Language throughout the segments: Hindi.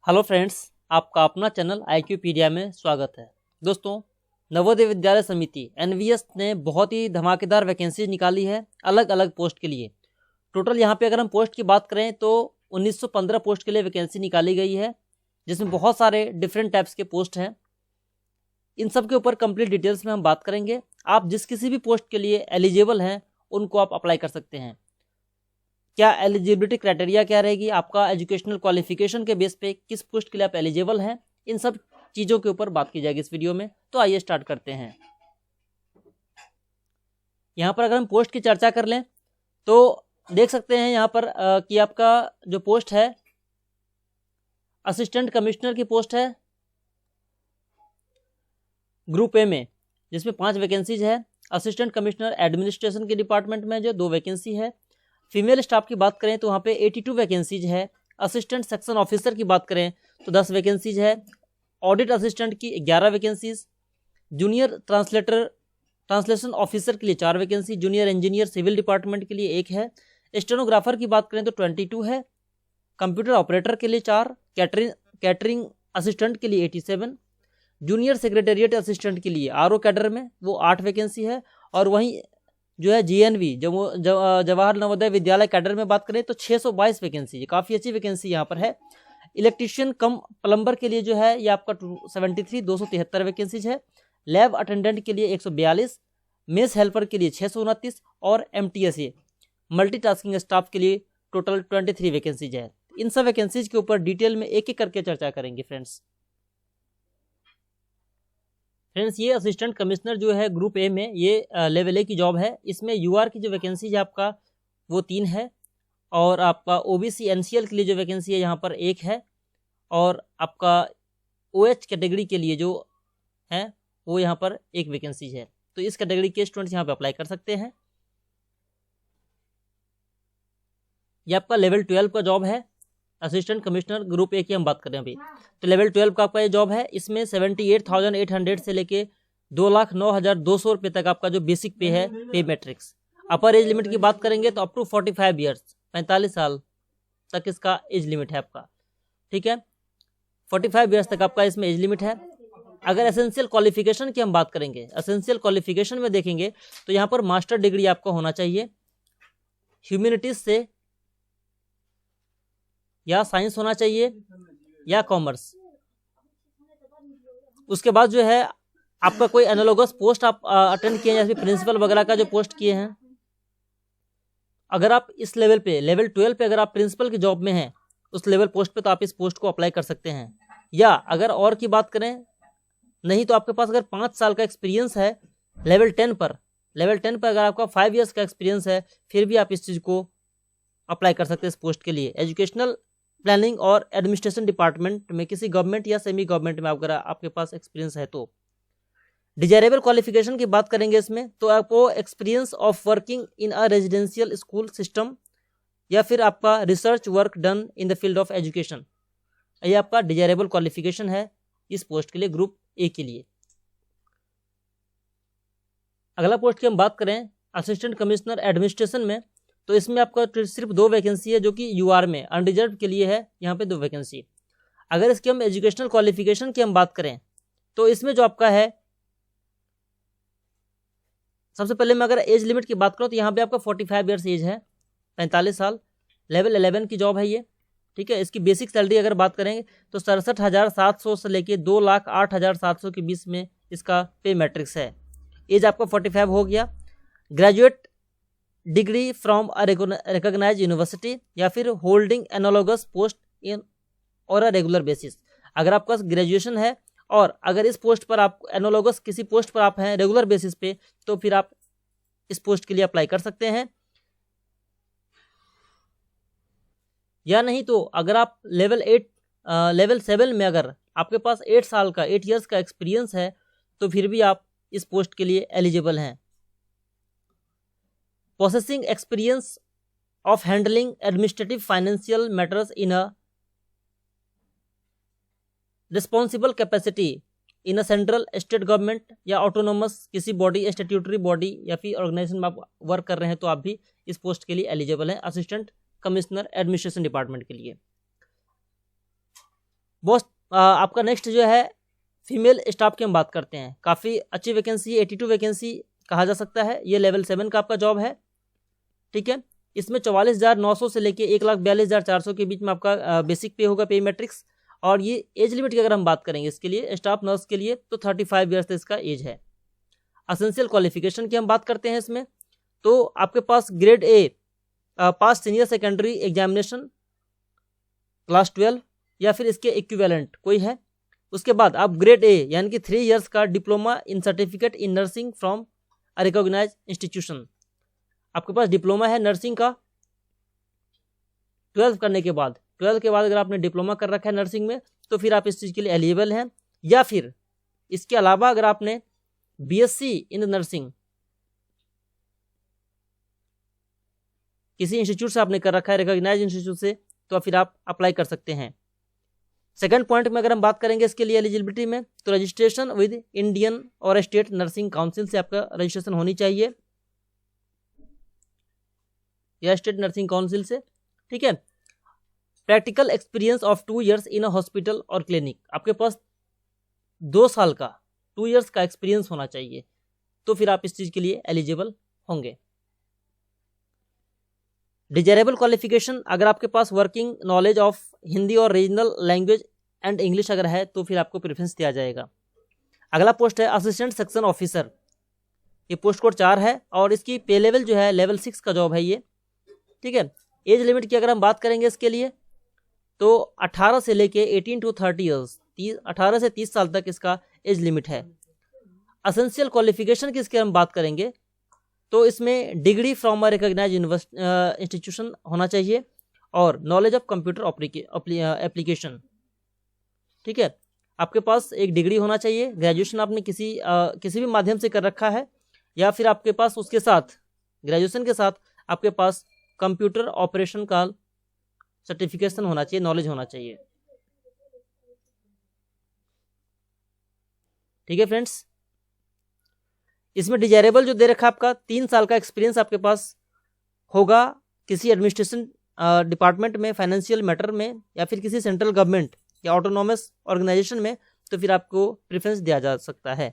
हेलो फ्रेंड्स, आपका अपना चैनल IQpedia में स्वागत है। दोस्तों, नवोदय विद्यालय समिति NVS ने बहुत ही धमाकेदार वैकेंसी निकाली है अलग अलग पोस्ट के लिए। टोटल यहाँ पे अगर हम पोस्ट की बात करें तो 1915 पोस्ट के लिए वैकेंसी निकाली गई है, जिसमें बहुत सारे डिफरेंट टाइप्स के पोस्ट हैं। इन सब के ऊपर कंप्लीट डिटेल्स में हम बात करेंगे। आप जिस किसी भी पोस्ट के लिए एलिजिबल हैं उनको आप अप्लाई कर सकते हैं। क्या एलिजिबिलिटी क्राइटेरिया क्या रहेगी, आपका एजुकेशनल क्वालिफिकेशन के बेस पे किस पोस्ट के लिए आप एलिजिबल हैं, इन सब चीज़ों के ऊपर बात की जाएगी इस वीडियो में। तो आइए स्टार्ट करते हैं। यहाँ पर अगर हम पोस्ट की चर्चा कर लें तो देख सकते हैं यहाँ पर कि आपका जो पोस्ट है असिस्टेंट कमिश्नर की पोस्ट है ग्रुप ए में, जिसमें 5 वैकेंसीज है। असिस्टेंट कमिश्नर एडमिनिस्ट्रेशन के डिपार्टमेंट में जो 2 वैकेंसी है। फीमेल स्टाफ की बात करें तो वहाँ पे 82 वैकेंसीज है। असिस्टेंट सेक्शन ऑफिसर की बात करें तो 10 वैकेंसीज है। ऑडिट असिस्टेंट की 11 वैकेंसीज। जूनियर ट्रांसलेशन ऑफिसर के लिए 4 vacancy. Junior engineer civil department के लिए 1 है। स्टेनोग्राफर की बात करें तो 22 है। कंप्यूटर ऑपरेटर के लिए 4। कैटरिंग असिस्टेंट के लिए 87। जूनियर सेक्रेटेरिएट असिस्टेंट के लिए RO कैडर में वो 8 वैकेंसी है। और वहीं जो है GNV जवाहर नवोदय विद्यालय कैडर में बात करें तो 622 वैकेंसी है। काफ़ी अच्छी वैकेंसी यहाँ पर है। इलेक्ट्रीशियन कम प्लम्बर के लिए जो है ये आपका 273 वैकेंसीज है। लैब अटेंडेंट के लिए 142। मेस हेल्पर के लिए 629 और MTSA मल्टीटास्किंग स्टाफ के लिए टोटल 23 वैकेंसीज है। इन सब वैकेंसीज के ऊपर डिटेल में एक एक करके चर्चा करेंगे फ्रेंड्स। ये असिस्टेंट कमिश्नर जो है ग्रुप ए में, ये लेवल ए की जॉब है। इसमें UR की जो वैकेंसी है आपका वो 3 है। और आपका OBC NCL के लिए जो वैकेंसी है यहाँ पर 1 है। और आपका OH कैटेगरी के लिए जो है वो यहाँ पर 1 वैकेंसी है। तो इस कैटेगरी के स्टूडेंट्स यहाँ पे अप्लाई कर सकते हैं। ये आपका लेवल 12 का जॉब है। असिस्टेंट कमिश्नर ग्रुप ए की हम बात करें अभी तो लेवल 12 का आपका ये जॉब है। इसमें 78,800 से लेके 2,09,200 रुपये तक आपका जो बेसिक पे है पे मैट्रिक्स। अपर एज लिमिट की बात करेंगे तो अप टू 45 ईयर्स 45 साल तक इसका एज लिमिट है आपका। ठीक है, 45 ईयर्स तक आपका इसमें एज लिमिट है। अगर एसेंशियल क्वालिफिकेशन की हम बात करेंगे, एसेंशियल क्वालिफिकेशन में देखेंगे तो यहाँ पर मास्टर डिग्री आपका होना चाहिए ह्यूमैनिटीज से, या साइंस होना चाहिए या कॉमर्स। उसके बाद जो है आपका कोई एनालॉगस पोस्ट आप अटेंड किए हैं, जैसे प्रिंसिपल वगैरह का जो पोस्ट किए हैं। अगर आप इस लेवल पे लेवल 12 पे अगर आप प्रिंसिपल की जॉब में हैं उस लेवल पोस्ट पे, तो आप इस पोस्ट को अप्लाई कर सकते हैं। या अगर और की बात करें नहीं तो आपके पास अगर 5 साल का एक्सपीरियंस है लेवल 10 पर अगर आपका 5 ईयर्स का एक्सपीरियंस है, फिर भी आप इस चीज़ को अप्लाई कर सकते हैं इस पोस्ट के लिए। एजुकेशनल प्लानिंग और एडमिनिस्ट्रेशन डिपार्टमेंट में किसी गवर्नमेंट या सेमी गवर्नमेंट में अगर आपके पास एक्सपीरियंस है तो। डिजायरेबल क्वालिफिकेशन की बात करेंगे इसमें तो आपको experience of working in a residential school system, या फिर आपका research work done in the field of education, ये आपका डिजायरेबल क्वालिफिकेशन है इस पोस्ट के लिए ग्रुप ए के लिए। अगला पोस्ट की हम बात करें असिस्टेंट कमिश्नर एडमिनिस्ट्रेशन में, तो इसमें आपका सिर्फ 2 वैकेंसी है जो कि UR में अनरिजर्व के लिए है। यहाँ पे 2 वैकेंसी। अगर इसकी हम एजुकेशनल क्वालिफिकेशन की हम बात करें तो इसमें जो आपका है, सबसे पहले मैं अगर एज लिमिट की बात करूँ तो यहाँ पे आपका 45 ईयर्स एज है, 45 साल। लेवल 11 की जॉब है ये। ठीक है, इसकी बेसिक सैलरी अगर बात करेंगे तो 67,700 से लेके 2,08,700 के बीच में इसका पे मैट्रिक्स है। एज आपका 45 हो गया। Graduate degree from a recognised university, या फिर होल्डिंग एनालॉगस पोस्ट इन और अ रेगुलर बेसिस। अगर आपका ग्रेजुएशन है और अगर इस पोस्ट पर आप एनालॉगस किसी पोस्ट पर आप हैं रेगुलर बेसिस पे, तो फिर आप इस पोस्ट के लिए अप्लाई कर सकते हैं। या नहीं तो अगर आप लेवल 7 में अगर आपके पास 8 ईयर्स का एक्सपीरियंस है तो फिर भी आप इस पोस्ट के लिए एलिजिबल हैं। Possessing experience of handling administrative financial matters in a responsible capacity in a central state government या autonomous किसी बॉडी, स्टैट्यूटरी बॉडी या फिर ऑर्गेनाइजेशन में आप वर्क कर रहे हैं तो आप भी इस पोस्ट के लिए एलिजिबल हैं असिस्टेंट कमिश्नर एडमिनिस्ट्रेशन डिपार्टमेंट के लिए। बॉस आपका नेक्स्ट जो है फीमेल स्टाफ की हम बात करते हैं। काफ़ी अच्छी वैकेंसी, 82 वैकेंसी कहा जा सकता है। ये लेवल 7 का आपका जॉब है, ठीक है। इसमें 44,900 से लेके 1,42,400 के बीच में आपका बेसिक पे होगा, पे मैट्रिक्स। और ये एज लिमिट की अगर हम बात करेंगे इसके लिए, स्टाफ नर्स के लिए, तो 35 ईयर्स तक इसका एज है। असेंशियल क्वालिफिकेशन की हम बात करते हैं इसमें, तो आपके पास grade A pass senior secondary examination class 12 या फिर इसके इक्विवेलेंट कोई है। उसके बाद आप ग्रेड ए यानी कि 3 इयर्स का diploma in certificate in nursing from a recognised institution, आपके पास डिप्लोमा है नर्सिंग का 12 करने के बाद। 12 के बाद अगर आपने डिप्लोमा कर रखा है नर्सिंग में तो फिर आप इस चीज़ के लिए एलिजिबल हैं। या फिर इसके अलावा अगर आपने बीएससी इन नर्सिंग किसी इंस्टीट्यूट से आपने कर रखा है, रिकॉग्नाइज्ड इंस्टीट्यूट से, तो फिर आप अप्लाई कर सकते हैं। सेकंड पॉइंट में अगर हम बात करेंगे इसके लिए एलिजिबिलिटी में, तो रजिस्ट्रेशन विद इंडियन और स्टेट नर्सिंग काउंसिल से आपका रजिस्ट्रेशन होनी चाहिए, या स्टेट नर्सिंग काउंसिल से, ठीक है। Practical experience of 2 years in a hospital और क्लिनिक, आपके पास 2 साल का 2 इयर्स का एक्सपीरियंस होना चाहिए, तो फिर आप इस चीज़ के लिए एलिजिबल होंगे। डिजायरेबल क्वालिफिकेशन, अगर आपके पास वर्किंग नॉलेज ऑफ हिंदी और रीजनल लैंग्वेज एंड इंग्लिश अगर है तो फिर आपको प्रेफरेंस दिया जाएगा। अगला पोस्ट है असिस्टेंट सेक्शन ऑफिसर, ये पोस्ट कोड 4 है और इसकी पे लेवल जो है लेवल 6 का जॉब है ये, ठीक है। एज लिमिट की अगर हम बात करेंगे इसके लिए, तो 18 से लेके 18 टू 30 ईयर्स, 18 से 30 साल तक इसका एज लिमिट है। असेंशियल क्वालिफिकेशन की इसके हम बात करेंगे तो इसमें degree from a recognised institution होना चाहिए और नॉलेज ऑफ कंप्यूटर एप्लीकेशन, ठीक है। आपके पास एक डिग्री होना चाहिए, ग्रेजुएशन आपने किसी भी माध्यम से कर रखा है, या फिर आपके पास उसके साथ ग्रेजुएशन के साथ आपके पास कंप्यूटर ऑपरेशन का सर्टिफिकेशन होना चाहिए, नॉलेज होना चाहिए, ठीक है फ्रेंड्स। इसमें डिजायरेबल जो दे रखा है आपका 3 साल का एक्सपीरियंस आपके पास होगा किसी एडमिनिस्ट्रेशन डिपार्टमेंट में, फाइनेंशियल मैटर में, या फिर किसी सेंट्रल गवर्नमेंट या ऑटोनॉमस ऑर्गेनाइजेशन में, तो फिर आपको प्रेफरेंस दिया जा सकता है।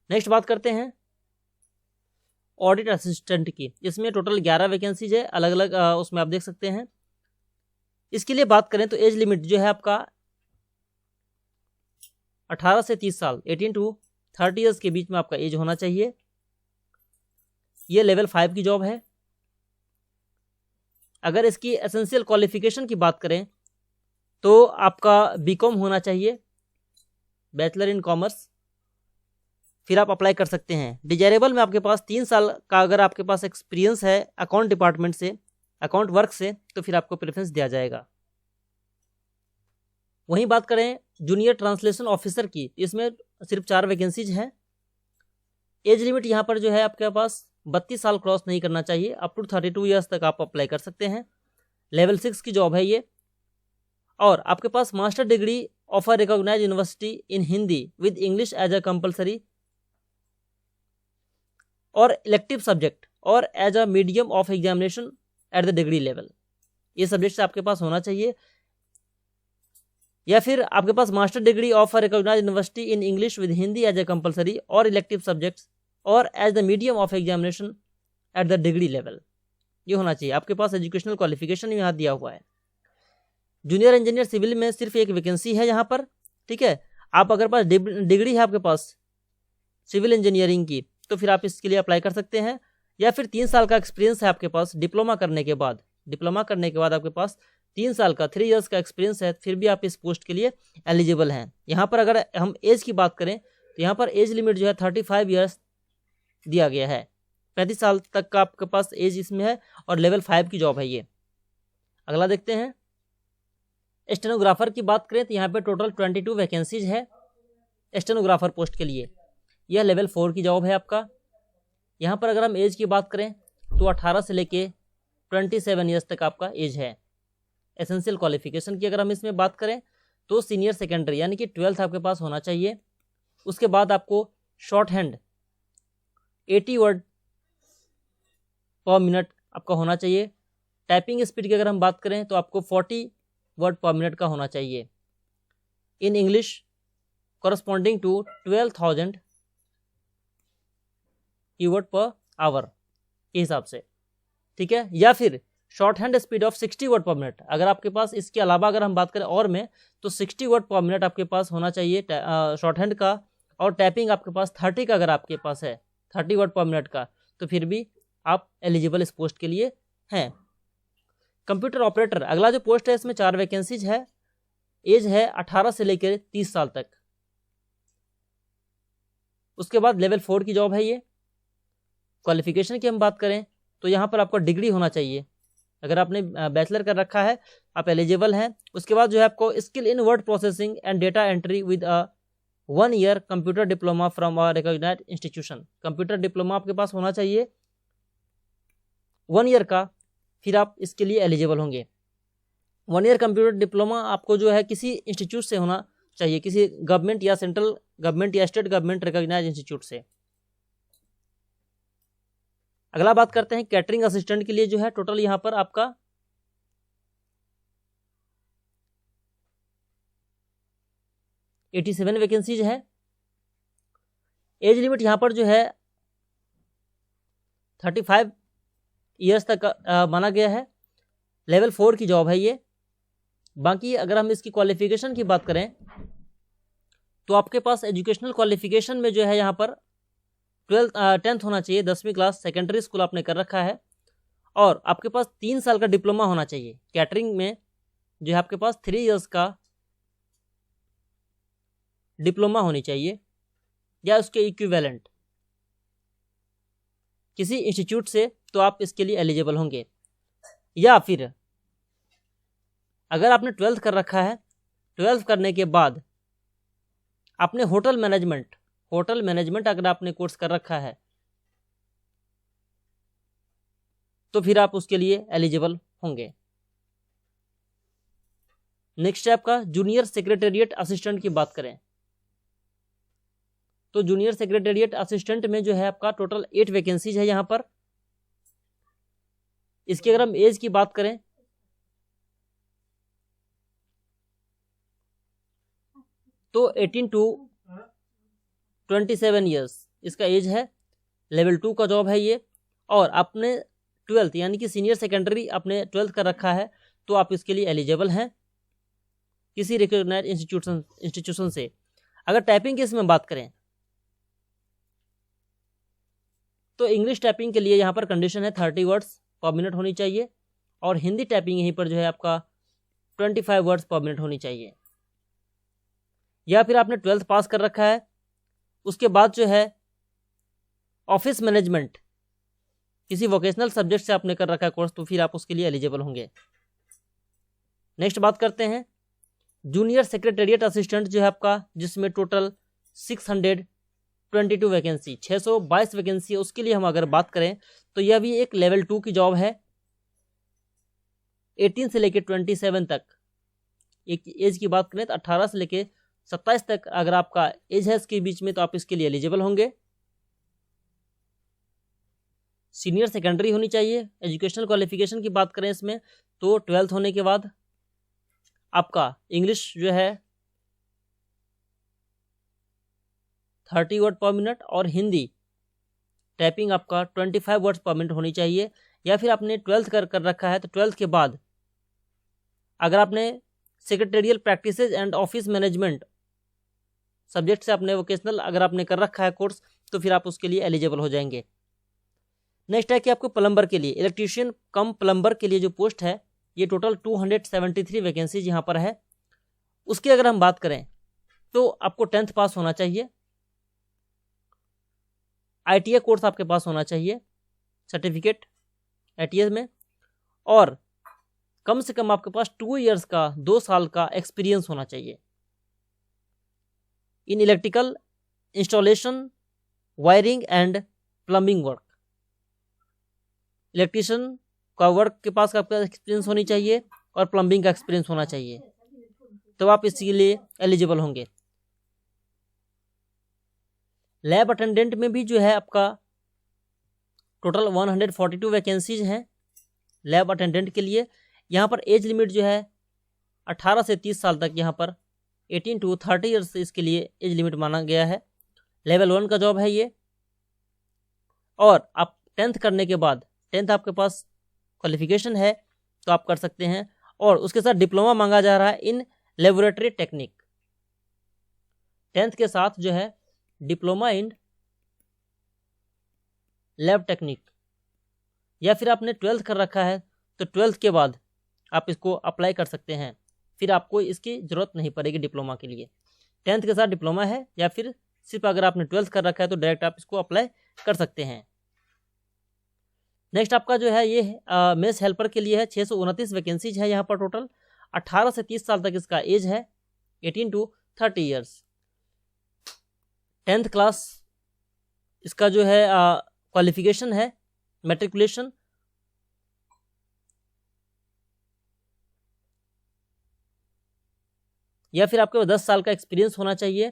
नेक्स्ट बात करते हैं ऑडिट असिस्टेंट की। इसमें टोटल 11 वैकेंसीज है, अलग अलग उसमें आप देख सकते हैं। इसके लिए बात करें तो एज लिमिट जो है आपका 18 से 30 साल, 18 टू 30 ईयर्स के बीच में आपका एज होना चाहिए। ये लेवल 5 की जॉब है। अगर इसकी एसेंशियल क्वालिफिकेशन की बात करें तो आपका बीकॉम होना चाहिए, बैचलर इन कॉमर्स, फिर आप अप्लाई कर सकते हैं। डिजायरेबल में आपके पास 3 साल का अगर आपके पास एक्सपीरियंस है अकाउंट डिपार्टमेंट से, अकाउंट वर्क से, तो फिर आपको प्रेफरेंस दिया जाएगा। वहीं बात करें जूनियर ट्रांसलेशन ऑफिसर की, इसमें सिर्फ 4 वैकेंसीज हैं। एज लिमिट यहाँ पर जो है आपके पास 32 साल क्रॉस नहीं करना चाहिए, अप टू 32 ईयर्स तक आप अप्लाई कर सकते हैं। लेवल 6 की जॉब है ये। और आपके पास master degree of a recognised university in Hindi with English as a compulsory और इलेक्टिव सब्जेक्ट और as a medium of examination at the degree level, ये सब्जेक्ट आपके पास होना चाहिए। या फिर आपके पास master degree of a recognised university in English with Hindi as a compulsory और इलेक्टिव सब्जेक्ट्स और as the medium of examination at the degree level, ये होना चाहिए। आपके पास एजुकेशनल क्वालिफिकेशन यहाँ दिया हुआ है। जूनियर इंजीनियर सिविल में सिर्फ एक वैकेंसी है यहाँ पर, ठीक है। आप अगर पास डिग्री है आपके पास सिविल इंजीनियरिंग की, तो फिर आप इसके लिए अप्लाई कर सकते हैं। या फिर 3 साल का एक्सपीरियंस है आपके पास डिप्लोमा करने के बाद, आपके पास 3 साल का 3 इयर्स का एक्सपीरियंस है, फिर भी आप इस पोस्ट के लिए एलिजिबल हैं। यहाँ पर अगर हम एज की बात करें तो यहाँ पर एज लिमिट जो है 35 ईयर्स दिया गया है, 35 साल तक का आपके पास एज इसमें है और लेवल 5 की जॉब है ये। अगला देखते हैं स्टेनोग्राफर की बात करें तो यहाँ पे टोटल 22 वैकेंसीज है स्टेनोग्राफर पोस्ट के लिए। यह लेवल 4 की जॉब है आपका। यहाँ पर अगर हम एज की बात करें तो 18 से लेके 27 ईयर्स तक आपका एज है। एसेंशियल क्वालिफिकेशन की अगर हम इसमें बात करें तो सीनियर सेकेंडरी यानी कि 12th आपके पास होना चाहिए। उसके बाद आपको शॉर्ट हैंड 80 वर्ड पर मिनट आपका होना चाहिए। टाइपिंग स्पीड की अगर हम बात करें तो आपको 40 वर्ड पर मिनट का होना चाहिए। In English corresponding to 12,000 keyword per hour के हिसाब से, ठीक है। या फिर short hand speed of 60 word पर मिनट, अगर आपके पास इसके अलावा अगर हम बात करें और में, तो 60 वर्ड पर मिनट आपके पास होना चाहिए शॉर्ट हैंड का, और टाइपिंग आपके पास 30 का अगर आपके पास है, 30 वर्ड पर मिनट का, तो फिर भी आप एलिजिबल इस पोस्ट के लिए हैं। कंप्यूटर ऑपरेटर अगला जो पोस्ट है, इसमें 4 वैकेंसीज है, एज है 18 से लेकर 30 साल तक। उसके बाद लेवल 4 की जॉब है ये। क्वालिफिकेशन की हम बात करें तो यहाँ पर आपको डिग्री होना चाहिए, अगर आपने बैचलर कर रखा है आप एलिजिबल हैं। उसके बाद जो है आपको skill in word processing and data entry with 1 year computer diploma from a recognised institution. Computer diploma आपके पास होना चाहिए 1 ईयर का, फिर आप इसके लिए एलिजिबल होंगे। 1 ईयर कंप्यूटर डिप्लोमा आपको जो है किसी इंस्टीट्यूट से होना चाहिए, किसी गवर्नमेंट या सेंट्रल गवर्नमेंट या स्टेट गवर्नमेंट रिकॉग्नाइज्ड इंस्टीट्यूट से। अगला बात करते हैं कैटरिंग असिस्टेंट के लिए, जो है टोटल यहाँ पर आपका 87 वैकेंसीज है। एज लिमिट यहाँ पर जो है 35 ईयर्स तक माना गया है। लेवल 4 की जॉब है ये। बाकी अगर हम इसकी क्वालिफिकेशन की बात करें तो आपके पास एजुकेशनल क्वालिफिकेशन में जो है यहाँ पर 10th होना चाहिए, 10वीं क्लास सेकेंडरी स्कूल आपने कर रखा है, और आपके पास 3 साल का डिप्लोमा होना चाहिए। कैटरिंग में जो है आपके पास 3 इयर्स का डिप्लोमा होनी चाहिए या उसके इक्विवेलेंट किसी इंस्टीट्यूट से, तो आप इसके लिए एलिजिबल होंगे। या फिर अगर आपने 12th कर रखा है, 12th करने के बाद आपने होटल मैनेजमेंट अगर आपने कोर्स कर रखा है तो फिर आप उसके लिए एलिजिबल होंगे। नेक्स्ट है आपका जूनियर सेक्रेटेरिएट असिस्टेंट की बात करें तो जूनियर सेक्रेटेरिएट असिस्टेंट में जो है आपका टोटल 8 वैकेंसीज है यहाँ पर। इसकी अगर हम एज की बात करें तो 18 to 27 ईयर्स इसका एज है। लेवल 2 का जॉब है ये। और आपने 12th यानी कि सीनियर सेकेंडरी आपने 12th कर रखा है तो आप इसके लिए एलिजिबल हैं किसी रिकॉग्नाइज्ड इंस्टीट्यूशन से। अगर टाइपिंग की इसमें बात करें तो इंग्लिश टाइपिंग के लिए यहाँ पर कंडीशन है 30 वर्ड्स पर मिनट होनी चाहिए, और हिंदी टाइपिंग यहीं पर जो है आपका 25 वर्ड्स पर मिनट होनी चाहिए। या फिर आपने 12th पास कर रखा है, उसके बाद जो है ऑफिस मैनेजमेंट किसी वोकेशनल सब्जेक्ट से आपने कर रखा है कोर्स, तो फिर आप उसके लिए एलिजिबल होंगे। नेक्स्ट बात करते हैं जूनियर सेक्रेटेरिएट असिस्टेंट जो है आपका, जिसमें टोटल 622 वैकेंसी 622 वैकेंसी है। उसके लिए हम अगर बात करें तो यह भी एक लेवल 2 की जॉब है। 18 से लेकर 27 तक एक एज की बात करें तो 18 से लेकर 27 तक अगर आपका एज है इसके बीच में, तो आप इसके लिए एलिजिबल होंगे। सीनियर सेकेंडरी होनी चाहिए। एजुकेशनल क्वालिफिकेशन की बात करें इसमें तो 12th होने के बाद आपका इंग्लिश जो है 30 वर्ड पर मिनट, और हिंदी टाइपिंग आपका 25 वर्ड्स पर मिनट होनी चाहिए। या फिर आपने 12th कर रखा है तो 12th के बाद अगर आपने secretarial practices and office management subject से आपने वोकेशनल अगर आपने कर रखा है कोर्स, तो फिर आप उसके लिए एलिजिबल हो जाएंगे। नेक्स्ट है कि आपको प्लम्बर के लिए, इलेक्ट्रीशियन कम प्लम्बर के लिए जो पोस्ट है, ये टोटल 273 वैकेंसीज यहाँ पर है। उसकी अगर हम बात करें तो आपको 10th पास होना चाहिए, ITI कोर्स आपके पास होना चाहिए, सर्टिफिकेट ITI में, और कम से कम आपके पास 2 इयर्स का 2 साल का एक्सपीरियंस होना चाहिए in electrical installation, wiring and plumbing work. Electrician का वर्क के पास आपका एक्सपीरियंस होनी चाहिए और प्लम्बिंग का एक्सपीरियंस होना चाहिए, तो आप इसके लिए एलिजिबल होंगे। लैब अटेंडेंट में भी जो है आपका टोटल 142 वैकेंसीज हैं लैब अटेंडेंट के लिए। यहाँ पर एज लिमिट जो है 18 से 30 साल तक यहाँ पर 18 to 30 ईयर्स इसके लिए एज लिमिट माना गया है। लेवल 1 का जॉब है ये। और आप 10th करने के बाद, 10th आपके पास क्वालिफिकेशन है तो आप कर सकते हैं। और उसके साथ डिप्लोमा मांगा जा रहा है इन लेबोरेटरी टेक्निक। 10th के साथ जो है डिप्लोमा इन लैब टेक्निक, या फिर आपने 12th कर रखा है तो 12th के बाद आप इसको अप्लाई कर सकते हैं, फिर आपको इसकी ज़रूरत नहीं पड़ेगी डिप्लोमा के लिए। 10th के साथ डिप्लोमा है, या फिर सिर्फ अगर आपने 12th कर रखा है तो डायरेक्ट आप इसको अप्लाई कर सकते हैं। नेक्स्ट आपका जो है ये मेस हेल्पर के लिए है। 629 वैकेंसीज है यहाँ पर टोटल। 18 से 30 साल तक इसका एज है, 18 to 30 ईयर्स। 10th क्लास इसका जो है क्वालिफिकेशन है, मैट्रिकुलेशन। या फिर आपके 10 साल का एक्सपीरियंस होना चाहिए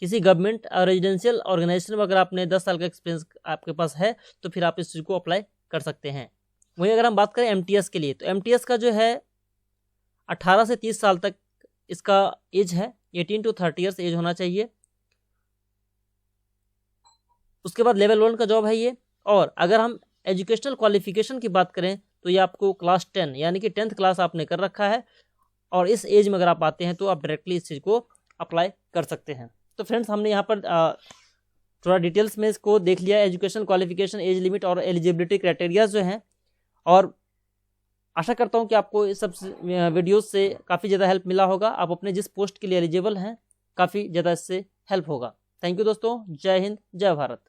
किसी गवर्नमेंट और रेजिडेंशियल ऑर्गेनाइजेशन में। अगर आपने 10 साल का एक्सपीरियंस आपके पास है तो फिर आप इस चीज़ को अप्लाई कर सकते हैं। वहीं अगर हम बात करें एमटीएस के लिए, तो एमटीएस का जो है 18 से 30 साल तक इसका एज है, 18 to 30 ईयर्स एज होना चाहिए। उसके बाद लेवल 1 का जॉब है ये। और अगर हम एजुकेशनल क्वालिफिकेशन की बात करें तो ये आपको क्लास 10 यानी कि 10th क्लास आपने कर रखा है, और इस एज में अगर आप आते हैं तो आप डायरेक्टली इस चीज़ को अप्लाई कर सकते हैं। तो फ्रेंड्स, हमने यहाँ पर थोड़ा डिटेल्स में इसको देख लिया, एजुकेशन क्वालिफिकेशन, एज लिमिट और एलिजिबिलिटी क्राइटेरिया जो हैं। और आशा करता हूँ कि आपको इस सब वीडियोस से काफ़ी ज़्यादा हेल्प मिला होगा। आप अपने जिस पोस्ट के लिए एलिजिबल हैं काफ़ी ज़्यादा इससे हेल्प होगा। थैंक यू दोस्तों। जय हिंद, जय भारत।